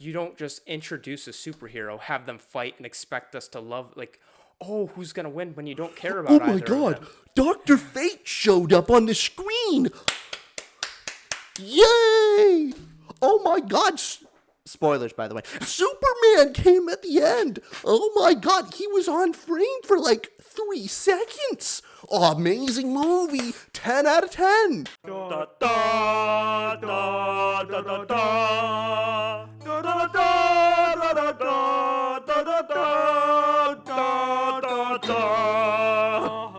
you don't just introduce a superhero, have them fight, and expect us to love, like, oh, who's going to win when you don't care about either of them. Dr. Fate showed up on the screen. Yay! Oh my god. Spoilers, by the way. Superman came at the end. Oh my god, he was on frame for like 3 seconds. Oh, amazing movie. 10 out of 10.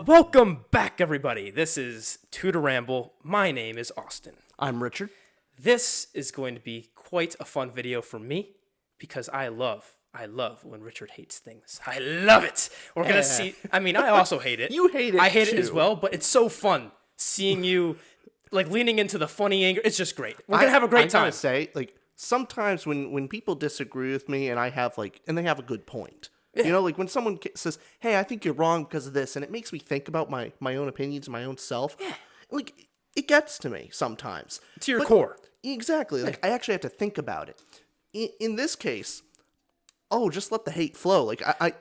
Welcome back, everybody. This is Tutor Ramble. My name is Austin. I'm Richard. This is going to be quite a fun video for me because I love when Richard hates things. I love it. We're going to see. I mean, I also hate it. You hate it I hate too. it as well, but it's so fun seeing you like leaning into the funny anger. It's just great. We're going to have a great time. I gotta say, like, sometimes when people disagree with me and I have and they have a good point. Yeah. You know, like when someone says, hey, I think you're wrong because of this, and it makes me think about my own opinions and my own self. Yeah. Like, it gets to me sometimes. To your core. Exactly. Like, I actually have to think about it. In this case, just let the hate flow. Like, I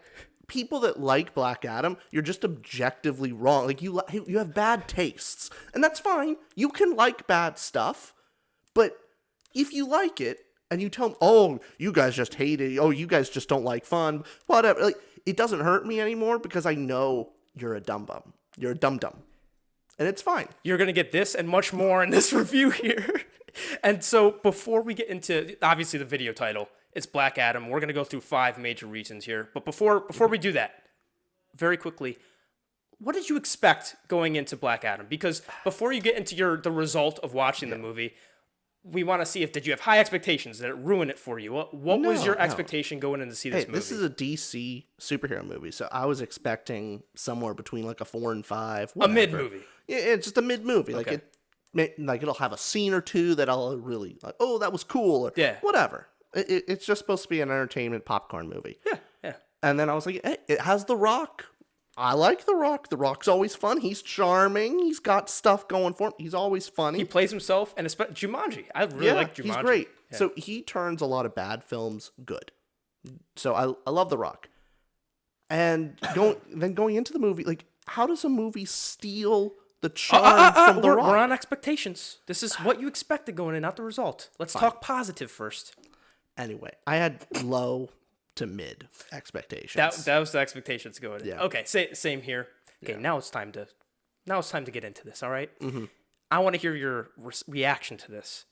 people that like Black Adam, you're just objectively wrong. Like, you have bad tastes. And that's fine. You can like bad stuff. But if you like it, and you tell them, oh, you guys just hate it. Oh, you guys just don't like fun. Whatever. Like, it doesn't hurt me anymore because I know you're a dum-bum. You're a dum-dum. And it's fine. You're going to get this and much more in this review here. And so before we get into, obviously, the video title, it's Black Adam. We're going to go through 5 major reasons here. But before we do that, very quickly, what did you expect going into Black Adam? Because before you get into the result of watching the movie, we want to see did you have high expectations? Did it ruin it for you? What was your expectation going in to see this movie? This is a DC superhero movie, so I was expecting somewhere between like a 4 and 5. A mid movie. Yeah, it's just a mid movie. Okay. Like it'll have a scene or two that I'll really like. Oh, that was cool, or whatever. It's just supposed to be an entertainment popcorn movie. Yeah. And then I was like, hey, it has The Rock. I like The Rock. The Rock's always fun. He's charming. He's got stuff going for him. He's always funny. He plays himself, and especially Jumanji. I really like Jumanji. He's great. Yeah. So he turns a lot of bad films good. So I love The Rock. And going into the movie, like, how does a movie steal the charm from The Rock? We're on expectations. This is what you expected going in, not the result. Let's talk positive first. Anyway, I had low to mid expectations. That was the expectations going in. Yeah. Okay, same here. Okay, Yeah. Now it's time to get into this, all right? Mm-hmm. I want to hear your reaction to this.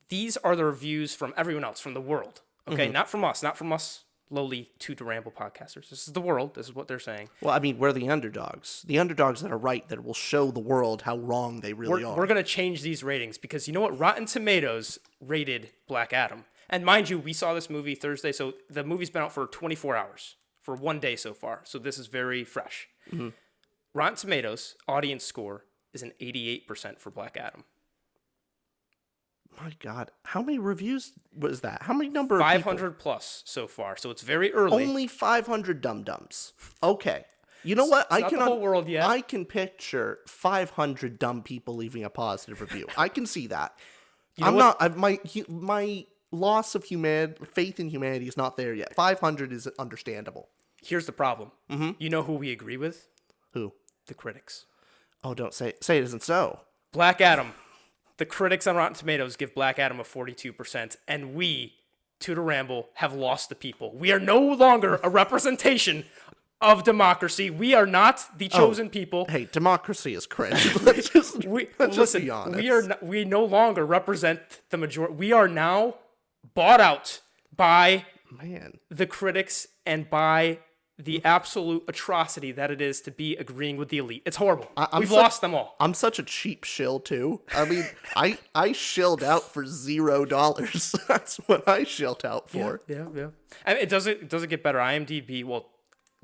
These are the reviews from everyone else, from the world. Okay, not from us lowly Tutor Ramble podcasters. This is the world. This is what they're saying. Well, I mean, we're the underdogs. The underdogs that are right, that will show the world how wrong they really are. We're going to change these ratings because you know what? Rotten Tomatoes rated Black Adam. And mind you, we saw this movie Thursday, so the movie's been out for 24 hours, for 1 day so far. So this is very fresh. Mm-hmm. Rotten Tomatoes audience score is an 88% for Black Adam. My God, how many reviews was that? How many number of 500 people? Plus so far, so it's very early. Only 500 dum-dums. Okay. You know what? It's not the whole world yet. I can picture 500 dumb people leaving a positive review. I can see that. My loss of faith in humanity is not there yet. 500 is understandable. Here's the problem. Mm-hmm. You know who we agree with? Who? The critics. Oh, don't say it isn't so. Black Adam. The critics on Rotten Tomatoes give Black Adam a 42%, and we, Tutor Ramble, have lost the people. We are no longer a representation of democracy. We are not the chosen people. Hey, democracy is cringe. Let's just be honest. We no longer represent the majority. We are now bought out by the critics and by the absolute atrocity that it is to be agreeing with the elite. It's horrible. We've lost them all. I'm such a cheap shill too. I mean, I shilled out for $0. That's what I shilled out for. Yeah. I mean, it doesn't get better. IMDb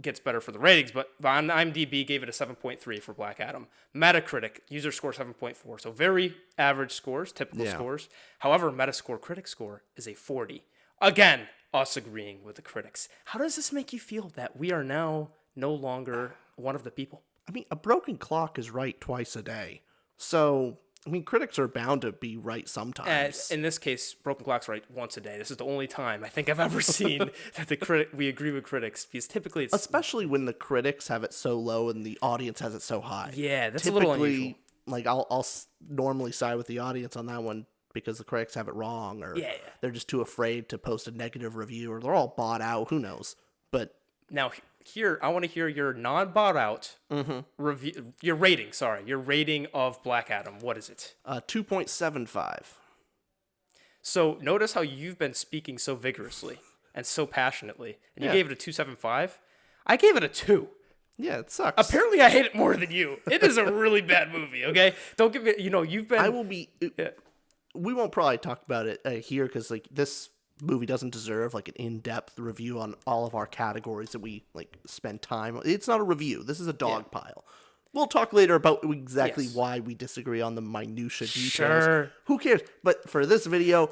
gets better for the ratings, but on IMDb gave it a 7.3 for Black Adam. Metacritic user score 7.4, so very average scores, typical scores. However, Metascore critic score is a 40. Again, us agreeing with the critics. How does this make you feel that we are now no longer one of the people? I mean, a broken clock is right twice a day. So I mean, critics are bound to be right sometimes. In this case, Broken Clock's right once a day. This is the only time I think I've ever seen that we agree with critics, because typically it's Especially when the critics have it so low and the audience has it so high. yeah, that's a little unusual. Like I'll normally side with the audience on that one because the critics have it wrong, or Yeah. they're just too afraid to post a negative review, or they're all bought out. Who knows? But Now here, I want to hear your non-bought out review, your rating. Sorry, your rating of Black Adam. What is it? 2.75. So notice how you've been speaking so vigorously and so passionately, and you Yeah. gave it a 2.75. I gave it a 2. Yeah, it sucks. Apparently, I hate it more than you. It is a really bad movie. Okay, don't give me. You've been. I will be. Yeah. We won't probably talk about it here because like this movie doesn't deserve like an in-depth review on all of our categories that we like spend time. It's not a review. This is a dog pile. We'll talk later about exactly Yes. why we disagree on the minutia details. Sure. Who cares? But for this video,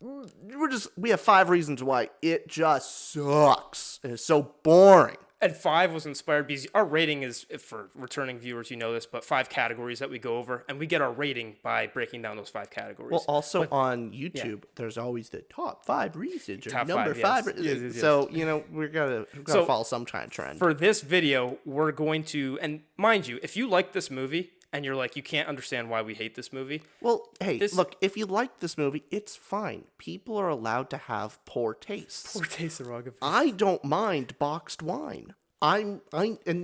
we have 5 reasons why it just sucks. And it's so boring. And 5 was inspired because our rating is, for returning viewers, you know this, but 5 categories that we go over, and we get our rating by breaking down those 5 categories. Well, also on YouTube, there's always the top 5 reasons or Top number 5, 5. yes. Yes. So we're gonna So, follow some kind of trend. for this video, we're going to, and mind you, if you like this movie and you're like, you can't understand why we hate this movie, Well, hey, look, if you like this movie, it's fine. People are allowed to have poor tastes. poor taste of wrong. I don't mind boxed wine. And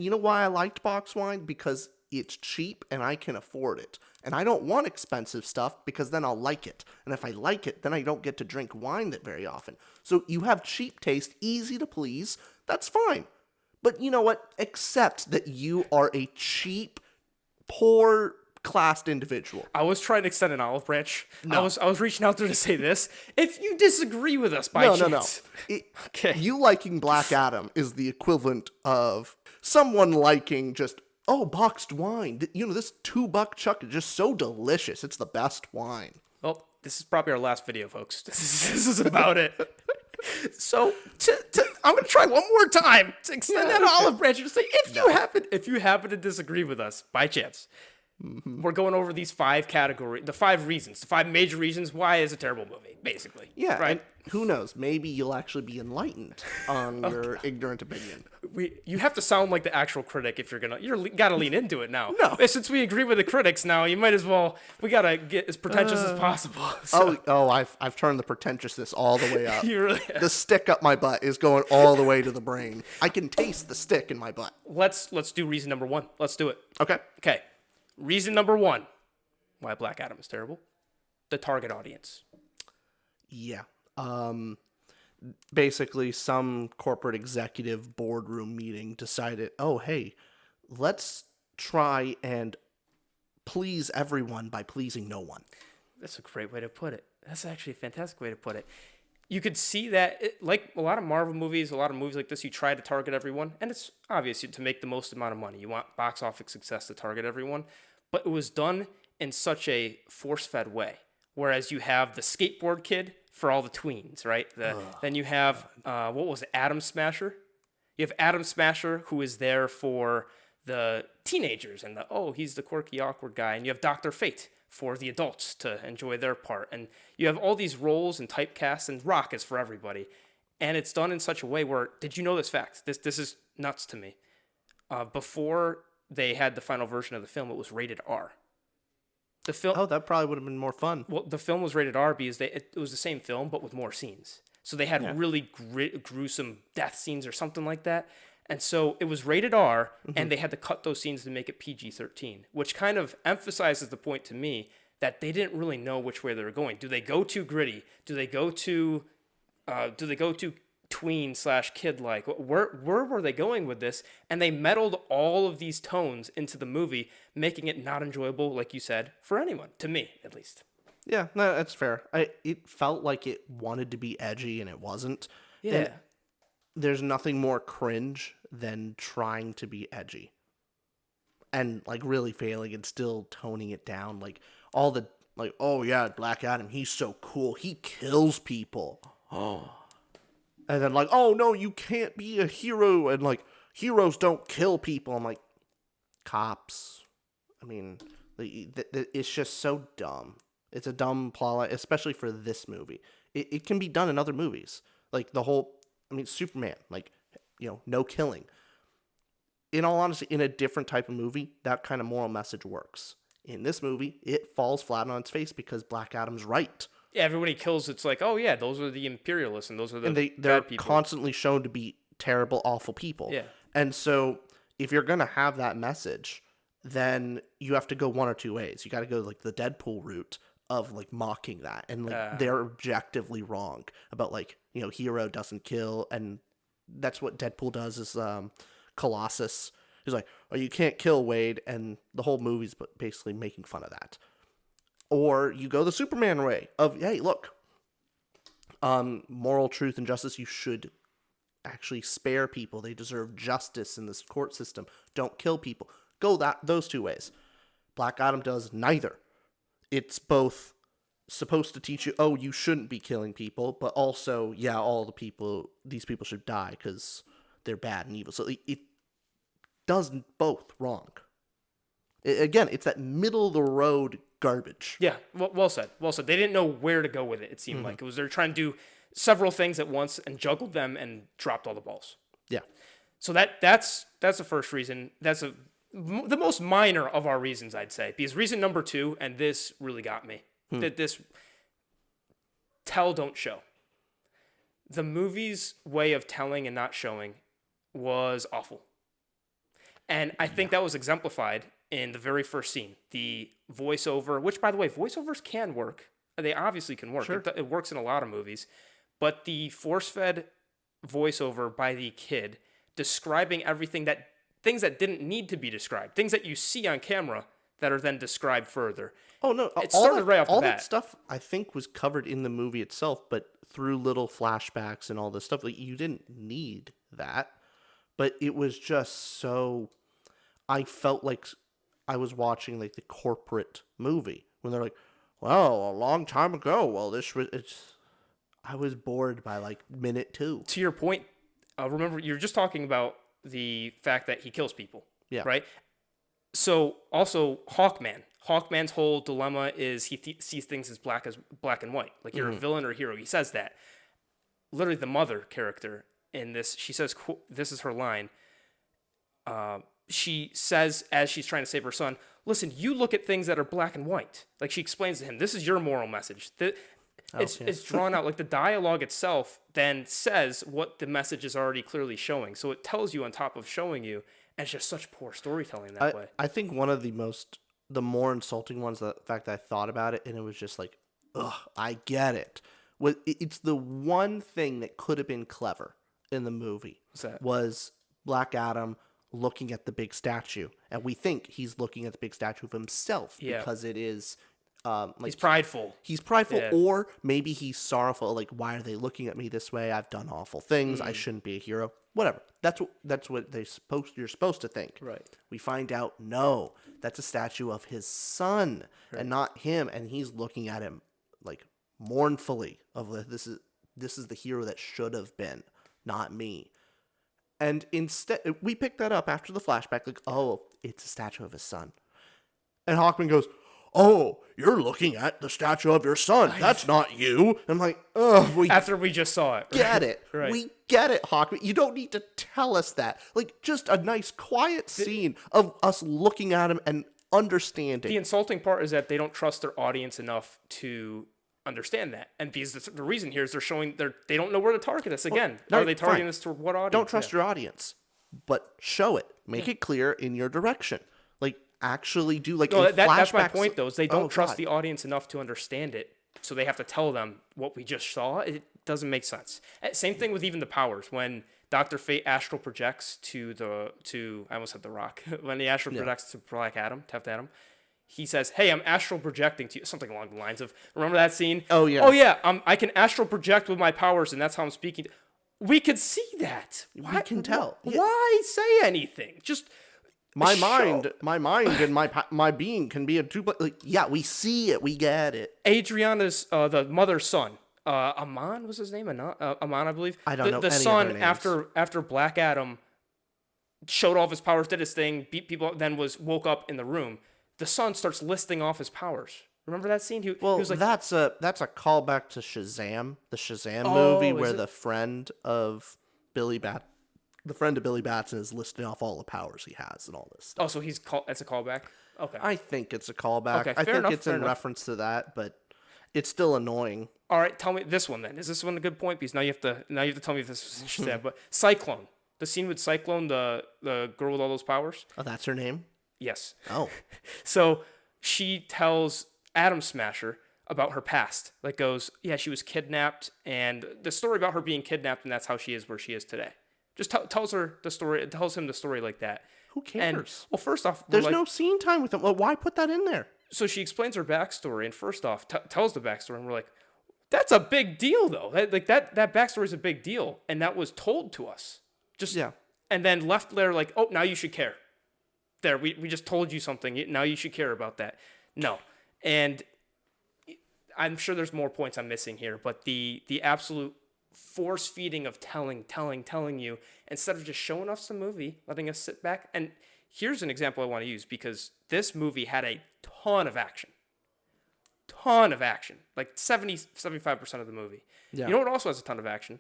you know why I liked boxed wine? Because it's cheap and I can afford it. And I don't want expensive stuff because then I'll like it. And if I like it, then I don't get to drink wine that very often. So you have cheap taste, easy to please, that's fine. But you know what? Accept that you are a cheap, poor classed individual. I was trying to extend an olive branch. No. I was reaching out there to say this. If you disagree with us by chance. No. Okay. You liking Black Adam is the equivalent of someone liking just, boxed wine. This $2 chuck is just so delicious. It's the best wine. Well, this is probably our last video, folks. This is about it. So I'm gonna try one more time to extend that olive branch and say, if you happen to disagree with us by chance, we're going over these 5 categories, the 5 reasons, the 5 major reasons why it's a terrible movie, basically. Yeah, right. and who knows? Maybe you'll actually be enlightened on your ignorant opinion. You have to sound like the actual critic if you gotta lean into it now. No. Since we agree with the critics now, you might as well. We gotta get as pretentious as possible. So, I've turned the pretentiousness all the way up. you really. The stick up my butt is going all the way to the brain. I can taste the stick in my butt. Let's do reason number 1. Let's do it. Okay. Okay. Reason number 1 why Black Adam is terrible: the target audience. Yeah. Basically, some corporate executive boardroom meeting decided, hey, let's try and please everyone by pleasing no one. That's a great way to put it. That's actually a fantastic way to put it. You could see that, like a lot of Marvel movies, a lot of movies like this, you try to target everyone, and it's obvious to make the most amount of money. You want box office success to target everyone, but it was done in such a force-fed way. Whereas you have the skateboard kid for all the tweens, right? Then you have, Atom Smasher? You have Atom Smasher, who is there for the teenagers, and he's the quirky, awkward guy. And you have Dr. Fate for the adults to enjoy their part. And you have all these roles and typecasts, and Rock is for everybody. And it's done in such a way where, did you know this fact? This is nuts to me. Before they had the final version of the film, it was rated R. The film. That probably would have been more fun. Well, the film was rated R because it was the same film but with more scenes. So they had really gruesome death scenes or something like that. And so it was rated R, and they had to cut those scenes to make it PG-13, which kind of emphasizes the point to me that they didn't really know which way they were going. Do they go too gritty? Do they go too tween/kid-like? Where were they going with this? And they meddled all of these tones into the movie, making it not enjoyable, like you said, for anyone. To me, at least. Yeah, no, that's fair. It felt like it wanted to be edgy, and it wasn't. Yeah. And there's nothing more cringe than trying to be edgy. And, like, really failing and still toning it down. Like, all the, like, Black Adam, he's so cool. He kills people. Oh. And then, like, no, you can't be a hero. And, like, heroes don't kill people. I'm like, cops. I mean, Like, it's just so dumb. It's a dumb plot, especially for this movie. It can be done in other movies. Like Superman, like, no killing. In all honesty, in a different type of movie, that kind of moral message works. In this movie, it falls flat on its face because Black Adam's right. Yeah, everybody kills. It's like, oh yeah, those are the imperialists and those are the They're bad people. constantly shown to be terrible, awful people. Yeah. And so if you're going to have that message, then you have to go one or two ways. You got to go like the Deadpool route of like mocking that. And like they're objectively wrong about like, hero doesn't kill. And that's what Deadpool does is Colossus. He's like, oh, you can't kill Wade. And the whole movie's basically making fun of that. Or you go the Superman way of, hey, look, moral truth and justice, you should actually spare people. They deserve justice in this court system. Don't kill people. Go those two ways. Black Adam does neither. It's both supposed to teach you, oh, you shouldn't be killing people, but also, yeah, these people should die because they're bad and evil. So it does both wrong. Again, it's that middle of the road garbage. Yeah, well said. Well said. They didn't know where to go with it. It seemed like they're trying to do several things at once and juggled them and dropped all the balls. Yeah. So that's the first reason. That's the most minor of our reasons, I'd say, because reason number 2, and this really got me, that this tell don't show. The movie's way of telling and not showing was awful, and I think that was exemplified in the very first scene, the voiceover, which, by the way, voiceovers can work. They obviously can work. Sure. It works in a lot of movies. But the force-fed voiceover by the kid describing things that didn't need to be described, things that you see on camera that are then described further. Oh, no. It started right off the bat. All that stuff, I think, was covered in the movie itself, but through little flashbacks and all this stuff. Like, you didn't need that. But it was just so... I felt like I was watching like the corporate movie when they're like, well, a long time ago. Well, I was bored by like minute 2. To your point, remember, you're just talking about the fact that he kills people. Yeah. Right? So also Hawkman. Hawkman's whole dilemma is he sees things as black and white. Like you're a villain or a hero. He says that. Literally the mother character in this, she says, this is her line. She says, as she's trying to save her son, listen, you look at things that are black and white. Like she explains to him, this is your moral message. It's drawn out. Like the dialogue itself then says what the message is already clearly showing. So it tells you on top of showing you, and it's just such poor storytelling that way. I think one of the more insulting ones, the fact that I thought about it and it was just like, ugh, I get it. It's the one thing that could have been clever in the movie. What's that? Was Black Adam looking at the big statue, and we think he's looking at the big statue of himself because it is he's prideful. He's prideful, or maybe he's sorrowful. Like, why are they looking at me this way? I've done awful things. I shouldn't be a hero. Whatever. That's what you're supposed to think. Right. We find out no, that's a statue of his son and not him, and he's looking at him like mournfully. This is the hero that should have been, not me. And instead, we pick that up after the flashback, like, oh, it's a statue of his son. And Hawkman goes, oh, you're looking at the statue of your son. That's not you. And I'm like, oh, after we just saw it. Right? Get it. Right. We get it, Hawkman. You don't need to tell us that. Like, just a nice, quiet scene of us looking at him and understanding. The insulting part is that they don't trust their audience enough to understand that, and because the reason here is they don't know where to target this again. Are they targeting this to what audience? Don't trust your audience, but show it. Make it clear in your direction. Like actually do like that's my point though. Is they don't trust the audience enough to understand it, so they have to tell them what we just saw. It doesn't make sense. Same thing with even the powers when Dr. Fate astral projects to I almost said The Rock when he astral projects to Black Adam, Teft Adam. He says, hey, I'm astral projecting to you. Something along the lines of, remember that scene? Oh, yeah. Oh, yeah, I can astral project with my powers, and that's how I'm speaking. We could see that. We can tell. Why say anything? Just my mind and my being can be a two. Like, yeah, we see it. We get it. Adriana's, the mother's son, Amon was his name? Amon, I believe. I don't know the any son, of their names. after Black Adam showed all of his powers, did his thing, beat people, then woke up in the room. the son starts listing off his powers. Remember that scene? He was like, that's a callback to Shazam, the Shazam Oh, movie, is where it? the friend of Billy Batson is listing off all the powers he has and all this stuff. oh, so that's a callback. Okay. I think it's a callback. Okay, I fair think enough, it's fair in enough. reference to that, but it's still annoying. All right, tell me this one then. Is this one a good point? Because now you have to tell me if this was Shazam. But Cyclone, the scene with Cyclone, the girl with all those powers. Oh, that's her name? Yes. Oh. So she tells Atom Smasher about her past. Like goes, yeah, she was kidnapped, and the story about her being kidnapped, and that's how she is where she is today. Just tells her the story. It tells him the story like that. Who And cares? well, first off, we're There's like, no scene time with them. Well, why put that in there? so she explains her backstory, and first off, tells the backstory, and we're like, that's a big deal, though. That backstory is a big deal, and that was told to us. Just Yeah. and then left there like, oh, now you should care. There, we just told you something. Now you should care about that. No, and I'm sure there's more points I'm missing here, but the absolute force feeding of telling you instead of just showing us the movie, letting us sit back. And here's an example I want to use because this movie had a ton of action. Like 75% of the movie. Yeah. You know what also has a ton of action?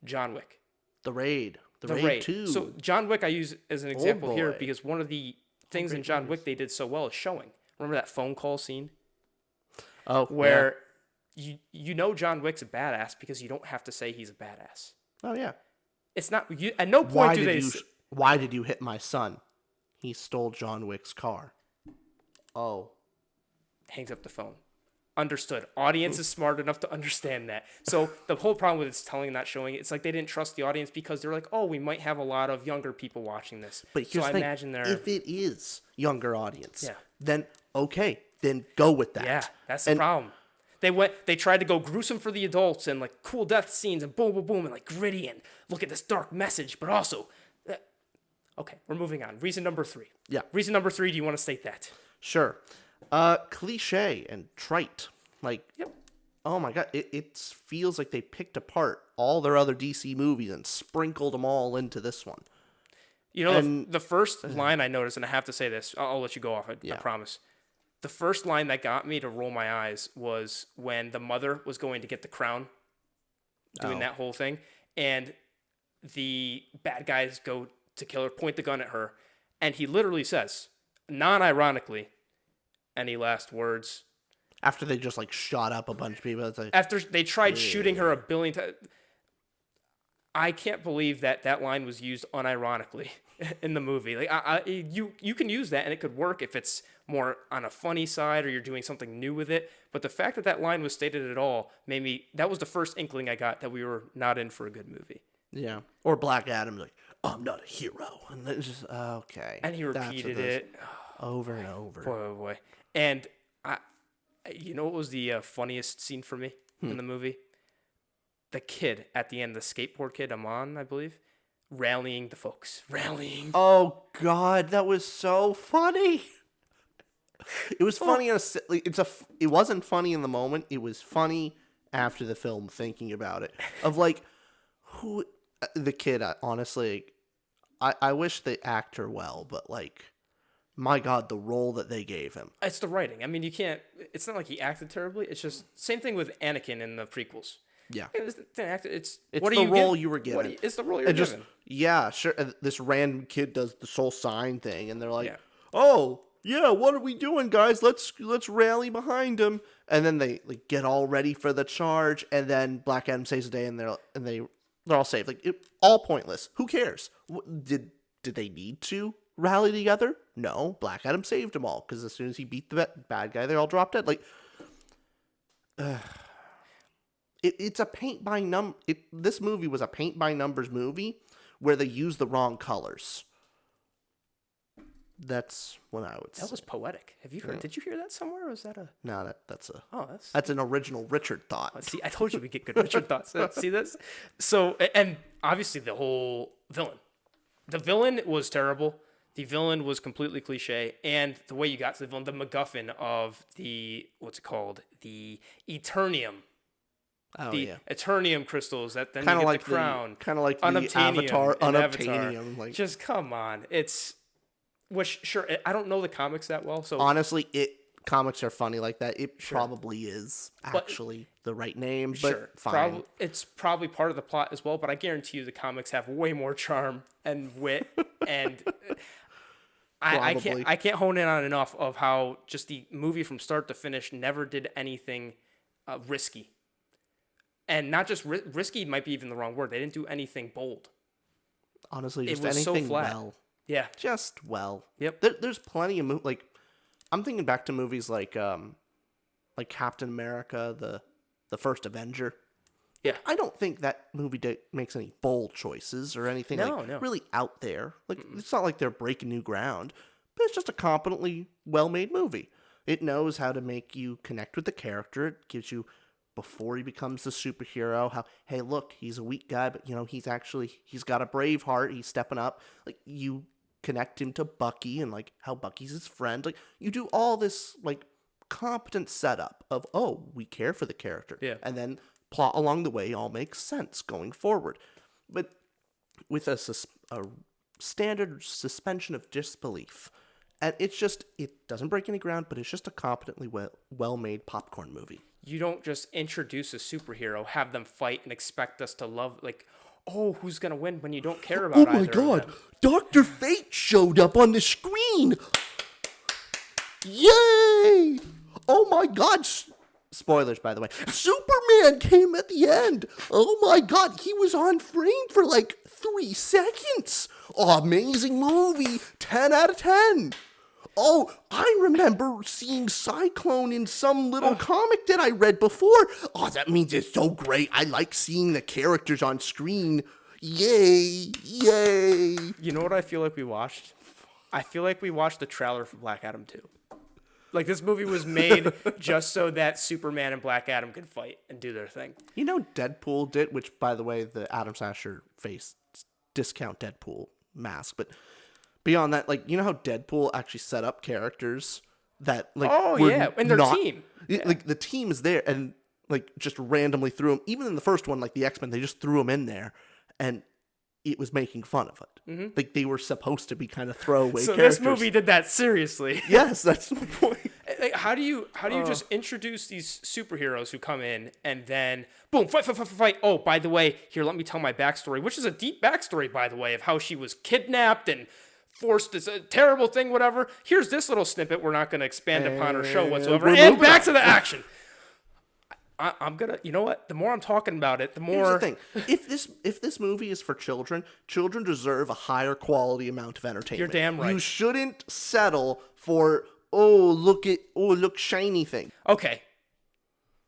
John Wick. The Raid. The Raid. 2. So John Wick I use as an example here boy. because one of the things in John Wick they did so well is showing. Remember that phone call scene where you know John Wick's a badass because you don't have to say he's a badass. Oh, yeah. It's not you, at no point do they Why did you hit my son? He stole John Wick's car. Oh. hangs up the phone. Understood. Audience is smart enough to understand that. So the whole problem with it's telling and not showing, it's like they didn't trust the audience because they're like, oh, we might have a lot of younger people watching this. But so here's I the thing. imagine they're If it is younger audience, Yeah. then okay, then go with that. yeah, that's the problem. They tried to go gruesome for the adults and like cool death scenes and boom, boom, boom, and like gritty and look at this dark message, but also, okay, we're moving on. Reason number 3. Yeah. Reason number 3. Do you want to state that? Sure. Cliche and trite. Like, Yep. oh my god, it feels like they picked apart all their other DC movies and sprinkled them all into this one. You know, And- the first line I noticed, and I have to say this, I'll let you go off. I Yeah. promise. The first line that got me to roll my eyes was when the mother was going to get the crown, doing that whole thing, and the bad guys go to kill her, point the gun at her, and he literally says, non-ironically, any last words? After they just like shot up a bunch of people, it's like, After they tried shooting her a billion times. I can't believe that line was used unironically in the movie. Like you can use that and it could work if it's more on a funny side or you're doing something new with it. But the fact that line was stated at all that was the first inkling I got that we were not in for a good movie. yeah. Or Black Adam, like, I'm not a hero, and it's just okay. And he That's what repeated those- it over and over. boy, boy, boy. And you know what was the funniest scene for me in the movie? The kid at the end, the skateboard kid, Amon, I believe, rallying the folks. Rallying. Oh god, that was so funny. It was funny it wasn't funny in the moment. It was funny after the film thinking about it. Of like who the kid honestly I wish they actor well, but like my god, the role that they gave him. It's the writing. I mean, it's not like he acted terribly. It's just same thing with Anakin in the prequels. Yeah. It's It's the role you were given. It's the role you're And just given. yeah, sure. This random kid does the soul sign thing, and they're like, Yeah. "Oh, yeah, what are we doing, guys? Let's rally behind him." And then they like get all ready for the charge, and then Black Adam saves the day, and they're all saved. Like all pointless. Who cares? Did they need to rally together? No. Black Adam saved them all because as soon as he beat the bad guy, they all dropped dead. Like. It's a paint by this movie was a paint by numbers movie where they used the wrong colors. That's what I would say. That was poetic. Have you heard? Did you hear that somewhere? Or was that a? No, Oh, that's an original Richard thought. See, I told you we get good Richard thoughts. See this? So, and obviously the whole villain. The villain was terrible. The villain was completely cliche, and the way you got to the villain, the MacGuffin of what's it called? The Eternium. Oh The yeah, Eternium crystals that then kind you of get like the crown. kind of like the Unobtainium Avatar in Unobtainium. Avatar. Like Just come on, it's Which, sure, I don't know the comics that well, so Honestly, comics are funny like that. It probably is actually the right name, sure, but fine. it's probably part of the plot as well. But I guarantee you, the comics have way more charm and wit, and Probably. I can't hone in on enough of how just the movie from start to finish never did anything risky, and not just risky might be even the wrong word. They didn't do anything bold. Honestly, It just was so anything flat. well. Yeah. Just well. Yep. There's plenty of like I'm thinking back to movies like Captain America, the first Avenger. Yeah. I don't think that movie makes any bold choices or anything No. really out there. Like it's not like they're breaking new ground, but it's just a competently well-made movie. It knows how to make you connect with the character. It gives you before he becomes the superhero how, hey, look, he's a weak guy, but he's got a brave heart. He's stepping up. Like you connect him to Bucky and like how Bucky's his friend. Like you do all this like competent setup of, oh, we care for the character. Yeah. And then plot along the way all makes sense going forward. But with a standard suspension of disbelief, and it doesn't break any ground, but it's just a competently well-made popcorn movie. You don't just introduce a superhero, have them fight, and expect us to love, like, oh, who's going to win when you don't care about either of them. Dr. Fate showed up on the screen! Yay! Oh my god! Spoilers, by the way. Superman came at the end! Oh my god, he was on frame for like 3 seconds! Oh, amazing movie! 10 out of 10! Oh, I remember seeing Cyclone in some little comic that I read before. Oh, that means it's so great. I like seeing the characters on screen. Yay, yay. You know what I feel like we watched? I feel like we watched the trailer for Black Adam 2. Like, this movie was made just so that Superman and Black Adam could fight and do their thing. You know Deadpool did, which, by the way, the Adam Sandler face discount Deadpool mask, but beyond that, like, you know how Deadpool actually set up characters that, like, and their team. Like, the team is there, and, like, just randomly threw them. Even in the first one, like, the X-Men, they just threw them in there, and it was making fun of it. Mm-hmm. Like, they were supposed to be kind of throwaway characters. So this movie did that seriously. Yes, that's my point. Like, how do you just introduce these superheroes who come in and then boom, fight? Oh, by the way, here, let me tell my backstory, which is a deep backstory, by the way, of how she was kidnapped and forced. It's a terrible thing, whatever. Here's this little snippet we're not going to expand upon or show whatsoever. And back to the action. I'm gonna, you know what? The more I'm talking about it, the more. Here's the thing: if this movie is for children, children deserve a higher quality amount of entertainment. You're damn right. You shouldn't settle for look shiny thing. Okay.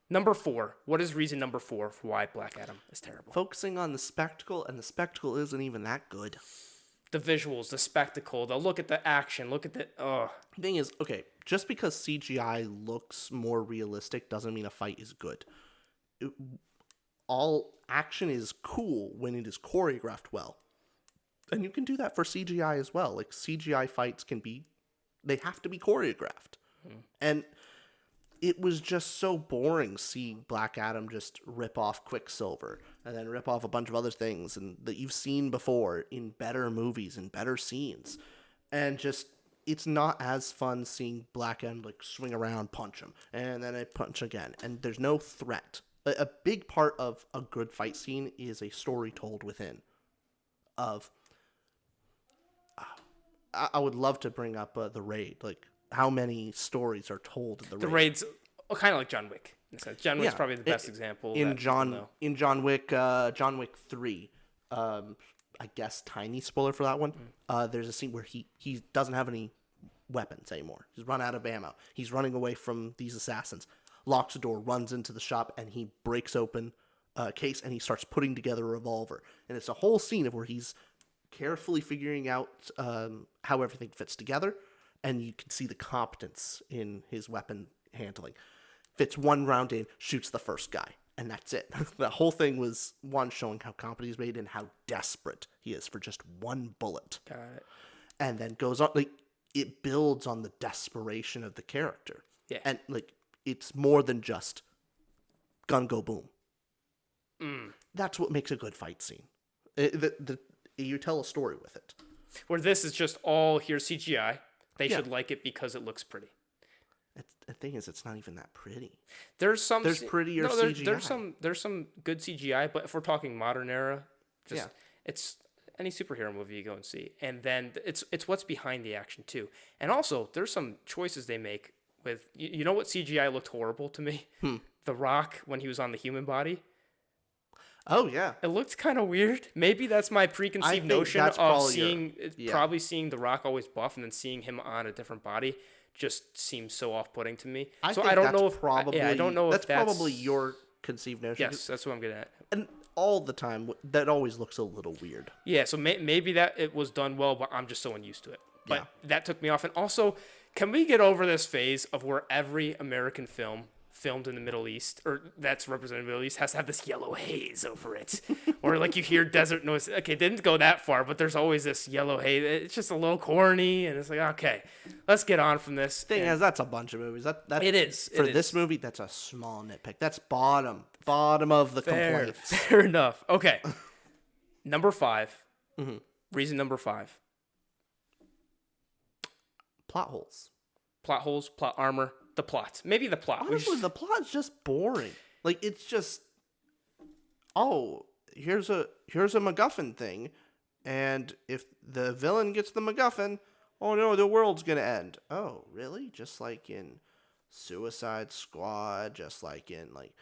Number 4. What is reason number 4 for why Black Adam is terrible? Focusing on the spectacle, and the spectacle isn't even that good. The visuals, the spectacle, the look at the action, look at the. The thing is, okay, just because CGI looks more realistic doesn't mean a fight is good. All action is cool when it is choreographed well. And you can do that for CGI as well. Like, CGI fights they have to be choreographed. And it was just so boring seeing Black Adam just rip off Quicksilver and then rip off a bunch of other things and that you've seen before in better movies and better scenes. And just, it's not as fun seeing Black Adam like swing around, punch him, and then I punch again. And there's no threat. A big part of a good fight scene is a story told within. I would love to bring up the Raid. Like, how many stories are told in the Raid? The Raid's kind of like John Wick. In a sense. John Wick's probably the best example. In John Wick 3, I guess tiny spoiler for that one. There's a scene where he doesn't have any weapons anymore. He's run out of ammo. He's running away from these assassins. Locks the door, runs into the shop, and he breaks open a case and he starts putting together a revolver. And it's a whole scene of where he's carefully figuring out how everything fits together, and you can see the competence in his weapon handling. Fits one round in, shoots the first guy, and that's it. The whole thing was one showing how competent he's made and how desperate he is for just one bullet. Got it. And then goes on, like, it builds on the desperation of the character. Yeah. And, like, it's more than just gun go boom. That's what makes a good fight scene. You tell a story with it. Where this is just all here's CGI. They Yeah. should like it because it looks pretty. The thing is, it's not even that pretty. There's prettier there's CGI. there's some good CGI, but if we're talking modern era, just Yeah. it's any superhero movie you go and see, and then it's what's behind the action too, and also there's some choices they make with you know what CGI looked horrible to me, The Rock when he was on the human body. Oh yeah. It looked kind of weird. Maybe that's my preconceived think notion that's of probably seeing yeah. probably seeing The Rock always buff and then seeing him on a different body just seems so off-putting to me. I So think I don't that's know if probably, I don't know that's if that's probably your conceived notion. Yes, that's what I'm getting at. And all the time, that always looks a little weird. Yeah, so maybe that it was done well, but I'm just so unused to it. But Yeah. that took me off. And also, can we get over this phase of where every American film filmed in the Middle East, or that's represented in the Middle East, has to have this yellow haze over it? Or like you hear desert noise. Okay, it didn't go that far, but there's always this yellow haze. It's just a little corny, and it's like, okay, let's get on from this. Thing And is, that's a bunch of movies. That it is. For it this is. movie, that's a small nitpick. That's bottom of the complaints. Fair enough. Okay. Number 5. Reason number 5. Plot holes. Plot holes, plot armor, the plot. Maybe the plot. Honestly, the plot's just boring. Like, it's just, oh, here's a MacGuffin thing, and if the villain gets the MacGuffin, oh no, the world's gonna end. Oh, really? Just like in Suicide Squad, just like in like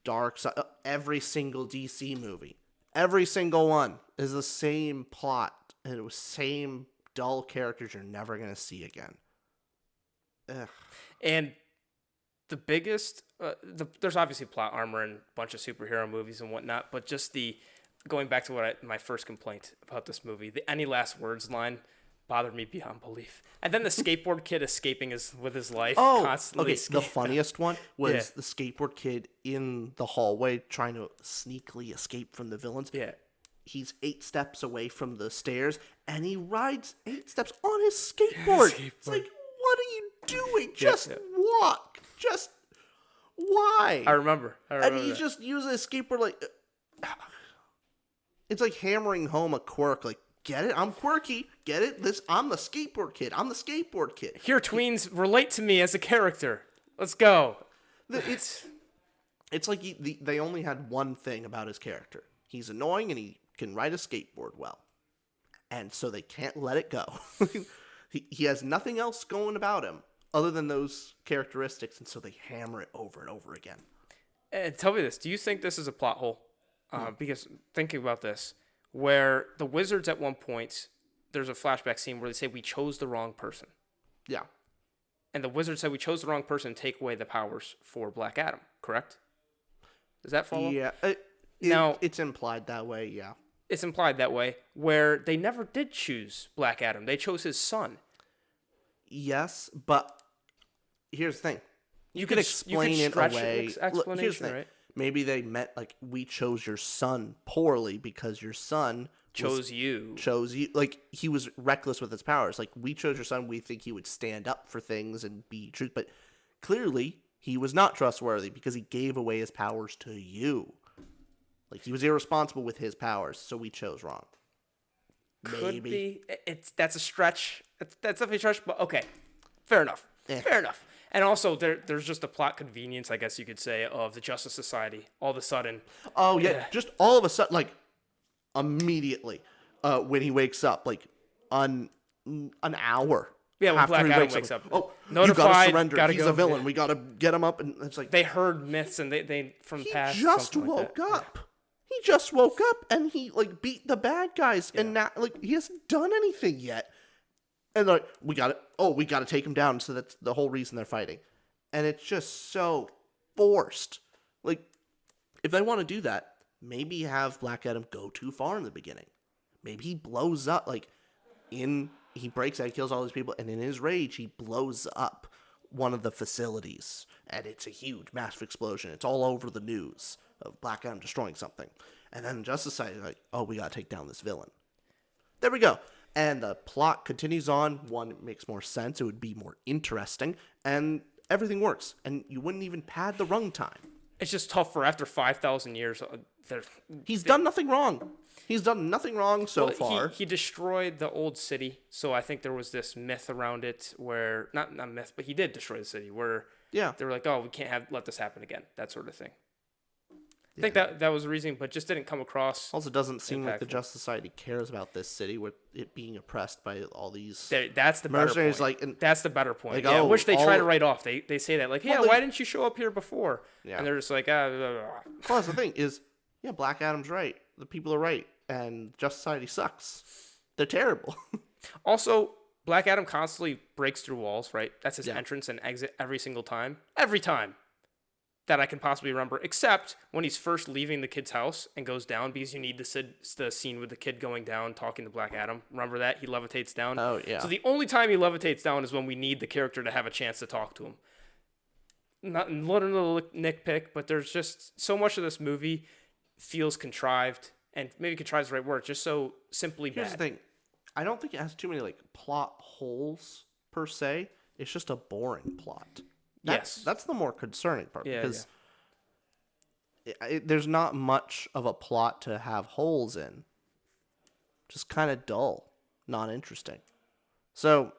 Dark Side, every single DC movie, every single one is the same plot and it was same dull characters you're never gonna see again. Ugh. And the biggest, there's obviously plot armor in a bunch of superhero movies and whatnot, but just going back to my first complaint about this movie, the any last words line bothered me beyond belief. And then the skateboard kid escaping with his life, constantly. Okay. The funniest one was Yeah. the skateboard kid in the hallway trying to sneakily escape from the villains. Yeah. He's 8 steps away from the stairs, and he rides 8 steps on his skateboard. It's like, what are you doing? Just walk. Just why? I remember And he that. just uses his skateboard like it's like hammering home a quirk. Like, get it? I'm quirky. Get it? I'm the skateboard kid. I'm the skateboard kid. Here, tweens, relate to me as a character. Let's go. It's like they only had one thing about his character. He's annoying and he can ride a skateboard well. And so they can't let it go. he has nothing else going about him other than those characteristics, and so they hammer it over and over again. And tell me this: do you think this is a plot hole? Because thinking about this, where the wizards at one point, there's a flashback scene where they say we chose the wrong person, Yeah. and the wizard said we chose the wrong person to take away the powers for Black Adam. Correct? Does that follow? Yeah. Now- it's implied that way, yeah. It's implied that way, where they never did choose Black Adam. They chose his son. Yes, but here's the thing. You could could explain it stretch away. Look, explanation, here's the thing. right? Maybe they meant like we chose your son poorly because your son Chose you. chose you. Like he was reckless with his powers. Like we chose your son. We think he would stand up for things and be true. But clearly he was not trustworthy because he gave away his powers to you. Like he was irresponsible with his powers, so we chose wrong. Could be. That's a stretch. That's definitely a stretch. But okay, fair enough. Fair enough. And also, there's just a plot convenience, I guess you could say, of the Justice Society. All of a sudden, Oh yeah, just all of a sudden, like immediately, when he wakes up, like an hour. Yeah, when after Black he Adam wakes up. Oh, you Notified, gotta surrender. gotta He's go. a villain. We gotta get him up, and it's like they heard myths and they from the he past. just something like woke that. up. He just woke up, and he like beat the bad guys, and now like he hasn't done anything yet. And like we gotta take him down. So that's the whole reason they're fighting, and it's just so forced. Like if they want to do that, maybe have Black Adam go too far in the beginning. Maybe he blows up he breaks out, kills all these people, and in his rage he blows up one of the facilities, and it's a huge massive explosion. It's all over the news of Black Adam destroying something. And then Justice Society is like, oh, we gotta take down this villain. There we go. And the plot continues on. One, it makes more sense. It would be more interesting. And everything works. And you wouldn't even pad the runtime. It's just tough for after 5,000 years. He's done nothing wrong. He's done nothing wrong so Well, far. He destroyed the old city, so I think there was this myth around it where not myth, but he did destroy the city where Yeah. they were like, oh, we can't let this happen again, that sort of thing. I think that was the reason, but just didn't come across. Also, doesn't seem like the impactful. Just Society cares about this city with it being oppressed by all these That's the better mercenaries. point. Like, That's the better point. like, Yeah, oh, which they try all- to write off. They say that like, yeah, Well, why didn't you show up here before? Yeah. And they're just like, blah, blah, blah. well, that's the thing is, yeah, Black Adam's right. The people are right, and Just Society sucks. They're terrible. Also, Black Adam constantly breaks through walls, right? That's his Yeah. entrance and exit every single time. Every time that I can possibly remember, except when he's first leaving the kid's house and goes down because you need the scene with the kid going down talking to Black Adam. Remember that? He levitates down. Oh, yeah. So the only time he levitates down is when we need the character to have a chance to talk to him. Not a little nitpick, but there's just so much of this movie feels contrived, and maybe contrived is the right word, just so simply Here's bad. the thing. I don't think it has too many like plot holes per se. It's just a boring plot. That's the more concerning part because there's not much of a plot to have holes in. Just kind of dull, not interesting. So,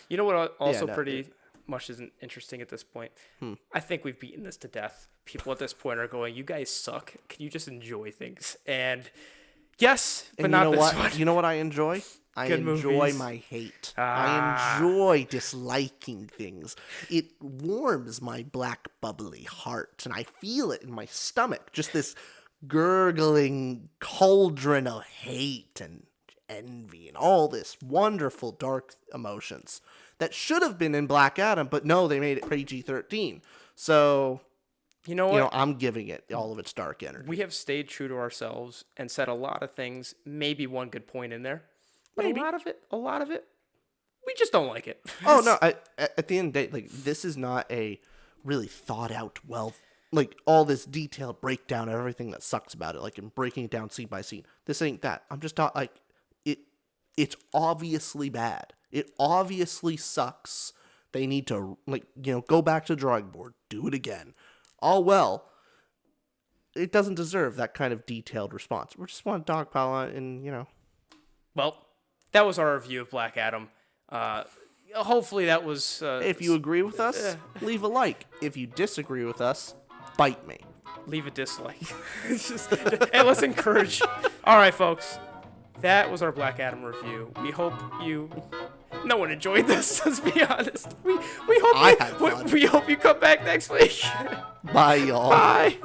You know what also no, pretty much isn't interesting at this point? I think we've beaten this to death. People at this point are going, you guys suck. Can you just enjoy things? And yes, but and not you know this what? one. You know what I enjoy? I Good enjoy movies. my hate. Ah. I enjoy disliking things. It warms my black bubbly heart, and I feel it in my stomach. Just this gurgling cauldron of hate and envy and all this wonderful dark emotions that should have been in Black Adam, but no, they made it PG-13. So, You know what? I'm giving it all of its dark energy. We have stayed true to ourselves and said a lot of things, maybe one good point in there. But Maybe. a lot of it, we just don't like it. Oh no! At the end of the day, like this is not a really thought out, like all this detailed breakdown of everything that sucks about it, like in breaking it down scene by scene. This ain't that. I'm just not like it. It's obviously bad. It obviously sucks. They need to go back to the drawing board, do it again. All well. It doesn't deserve that kind of detailed response. We just want to dogpile on it, and Well, that was our review of Black Adam. Hopefully that was... if you agree with us, leave a like. If you disagree with us, bite me. leave a dislike. Hey, let's encourage. All right, folks. That was our Black Adam review. We hope you... No one enjoyed this, let's be honest. We hope I had fun. we hope you come back next week. Bye, y'all. Bye.